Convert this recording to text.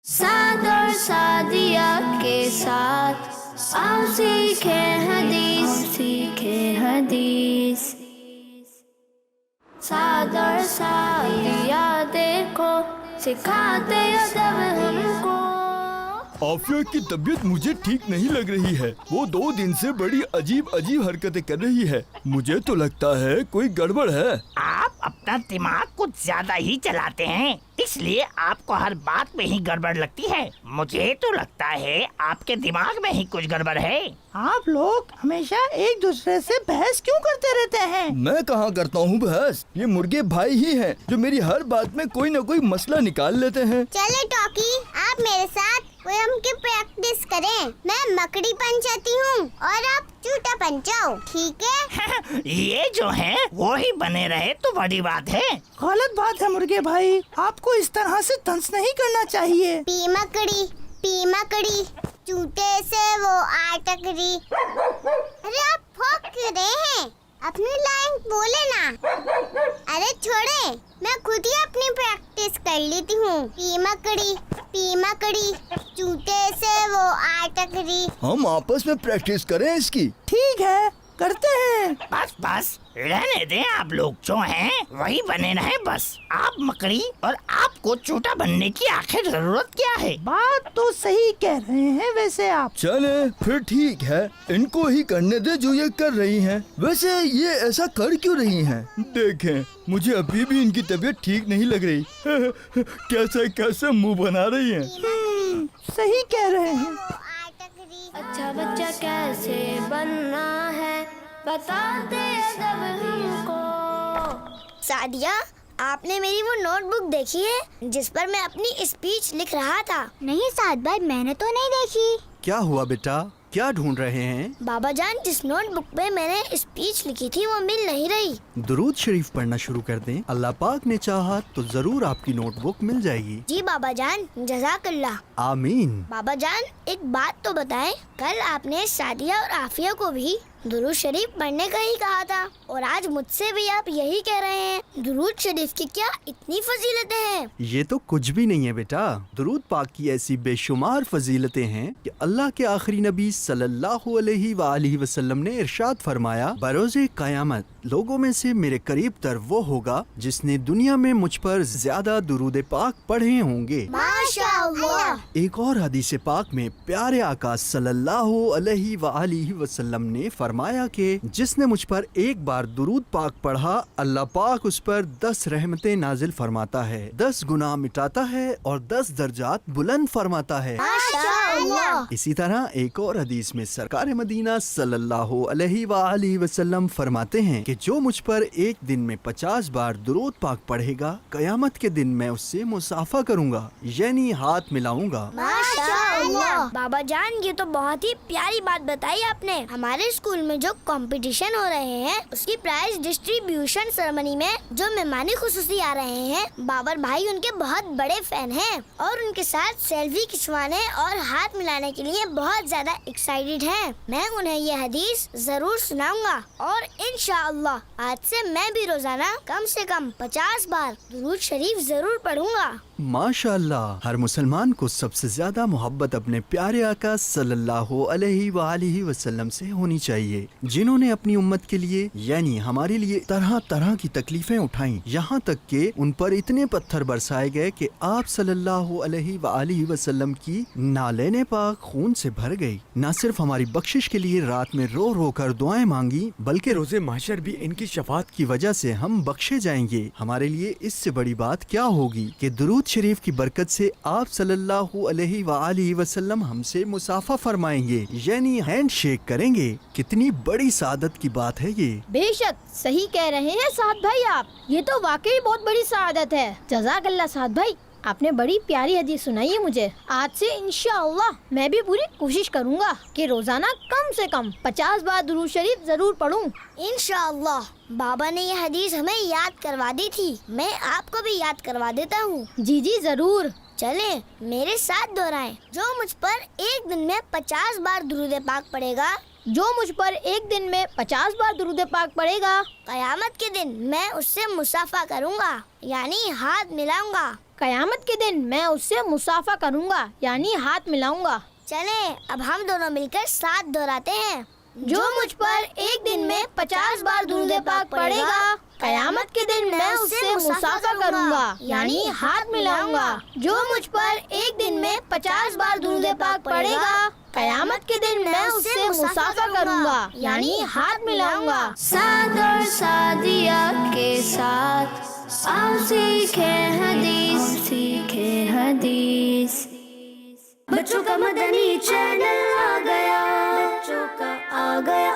साद और सादिया के साथ आओ सीखे हदीस। साद और सादिया देखो सिखाते अदब हमको। आफिया की तबीयत मुझे ठीक नहीं लग रही है। वो 2 दिन से बड़ी अजीब अजीब हरकतें कर रही है। मुझे तो लगता है कोई गड़बड़ है। आप अपना दिमाग कुछ ज्यादा ही चलाते हैं, इसलिए आपको हर बात में ही गड़बड़ लगती है। मुझे तो लगता है आपके दिमाग में ही कुछ गड़बड़ है। आप लोग हमेशा एक दूसरे से बहस क्यों करते रहते हैं? मैं कहाँ करता हूँ बहस, ये मुर्गे भाई ही हैं जो मेरी हर बात में कोई न कोई मसला निकाल लेते हैं। चले टॉकी, आप मेरे साथ पोयम की प्रैक्टिस करें। मैं मकड़ी पंचाती हूँ और आप चूटा पंचाओ, ठीक है? ये जो है वो ही बने रहे तो बड़ी बात है। गलत बात है मुर्गे भाई, आपको इस तरह से तंज नहीं करना चाहिए। पी मकड़ी चूटे से वो आटकरी। अरे आप भौंक क्यों रहे हैं? अपनी लाइन बोले ना। अरे छोड़े, मैं खुद ही अपनी प्रैक्टिस कर लेती हूँ। पी मकड़ी चूटे से वो आटकरी। हम आपस में प्रैक्टिस करें इसकी। ठीक है, करते हैं। बस रहने दें, आप लोग जो हैं वही बने रहे बस। आप मकड़ी और आपको चूटा बनने की आखिर जरूरत क्या है? बात तो सही कह रहे हैं वैसे आप। चले फिर ठीक है, इनको ही करने दे जो ये कर रही हैं। वैसे ये ऐसा कर क्यों रही हैं? देखें, मुझे अभी भी इनकी तबीयत ठीक नहीं लग रही। कैसे कैसे मुंह बना रही हैं। सही कह रहे हैं। अच्छा बच्चा कैसे बनना है बताते अदब हमको। सादिया, आपने मेरी वो नोटबुक देखी है जिस पर मैं अपनी स्पीच लिख रहा था? नहीं साद भाई, मैंने तो नहीं देखी। क्या हुआ बेटा, क्या ढूंढ रहे हैं? बाबा जान, जिस नोटबुक पे मैंने स्पीच लिखी थी वो मिल नहीं रही। दुरूद शरीफ पढ़ना शुरू कर दें, अल्लाह पाक ने चाहा तो जरूर आपकी नोटबुक मिल जाएगी। जी बाबा जान, जज़ाकल्लाह। आमीन। बाबा जान, एक बात तो बताएं, कल आपने सादिया और आफिया को भी दुरूद शरीफ पढ़ने का ही कहा था और आज मुझसे भी आप यही कह रहे हैं। दुरूद शरीफ की क्या इतनी फजीलतें हैं? ये तो कुछ भी नहीं है बेटा। दुरूद पाक की ऐसी बेशुमार फजीलतें हैं कि अल्लाह के आखिरी नबी सल्लल्लाहु अलैहि वसल्लम ने इरशाद फरमाया, बरोज़े क़यामत लोगों में से मेरे करीब तर वो होगा जिसने दुनिया में मुझ पर ज्यादा दुरूद पाक पढ़े होंगे। माशाअल्लाह। एक और हदीस पाक में प्यारे आका सल्लल्लाहु अलैहि वसल्लम ने फरमाया कि जिसने मुझ पर एक बार दुरूद पाक पढ़ा, अल्लाह पाक उस पर 10 रहमतें नाजिल फरमाता है, 10 गुनाह मिटाता है और 10 दर्जात बुलंद फरमाता है। माशाअल्लाह। इसी तरह एक और हदीस में सरकार मदीना सल्लल्लाहु अलैहि वसल्लम फरमाते हैं कि जो मुझ पर एक दिन में 50 बार दुरूद पाक पढ़ेगा, कयामत के दिन मैं उससे मुसाफा करूंगा, यानी हाथ मिलाऊंगा। माशाअल्लाह। बाबा जान, ये तो बहुत ही प्यारी बात बताई आपने। हमारे स्कूल में जो कंपटीशन हो रहे हैं उसकी प्राइज डिस्ट्रीब्यूशन सेरेमनी में जो मेहमानी खुसूसी आ रहे हैं, बाबर भाई उनके बहुत बड़े फैन हैं और उनके साथ सेल्फी खिंचवाने और हाथ मिलाने के लिए बहुत ज्यादा एक्साइटेड हैं। मैं उन्हें ये हदीस जरूर सुनाऊंगा और इंशाअल्लाह आज से मैं भी रोजाना कम से कम 50 बार दुरूद शरीफ जरूर पढ़ूंगा। माशाअल्लाह। हर मुसलमान को सबसे ज्यादा मोहब्बत अपने प्यारे आका सल्लल्लाहु अलैहि वसल्लम से होनी चाहिए, जिन्होंने अपनी उम्मत के लिए यानी हमारे लिए तरह तरह की तकलीफें उठाई, यहाँ तक कि उन पर इतने पत्थर बरसाए गए कि आप सल्लल्लाहु अलैहि वसल्लम की नालें पाक खून से भर गई। न सिर्फ हमारी बख्शिश के लिए रात में रो रो कर दुआएं मांगी, बल्कि रोजे महशर भी इनकी शफाअत की वजह से हम बख्शे जाएंगे। हमारे लिए इससे बड़ी बात क्या होगी कि दुरूद शरीफ की बरकत से आप सल्लल्लाहु अलैहि वसल्लम हमसे मुसाफा फरमाएंगे, यानी हैंड शेक करेंगे। कितनी बड़ी सादत की बात है ये। बेशक सही कह रहे हैं साद भाई आप, ये तो वाकई बहुत बड़ी सादत है। जज़ाकल्लाह साद भाई, आपने बड़ी प्यारी हदीस सुनाई है मुझे। आज से इंशाअल्लाह मैं भी पूरी कोशिश करूंगा कि रोजाना कम से कम 50 बार दुरूद शरीफ जरूर पढ़ूं। इंशाअल्लाह। बाबा ने ये हदीस हमें याद करवा दी थी, मैं आपको भी याद करवा देता हूँ। जी जी जरूर। चले मेरे साथ दोहराएं। जो मुझ पर एक दिन में 50 बार दुरूद पाक पढ़ेगा, जो मुझ पर एक दिन में 50 बार दुरूद पाक पढ़ेगा, कयामत के दिन मैं उससे मुसाफा करूंगा, यानी हाथ मिलाऊंगा। कयामत के दिन मैं उससे मुसाफा करूंगा यानी हाथ मिलाऊंगा। चले अब हम दोनों मिलकर साथ दोहराते हैं। जो मुझ पर एक दिन में 50 बार दुरूद पाक पढ़ेगा, कयामत के दिन मैं उससे मुसाफा करूंगा यानी हाथ मिलाऊंगा। जो मुझ पर एक दिन में 50 बार दुरूद पाक पढ़ेगा, कयामत के दिन मैं उससे मुसाफा करूंगा यानी हाथ मिलाऊंगा। साद और सादिया के साथ आओ सीखे हदीस। बच्चों का मदनी चैनल आ गया, बच्चों का आ गया।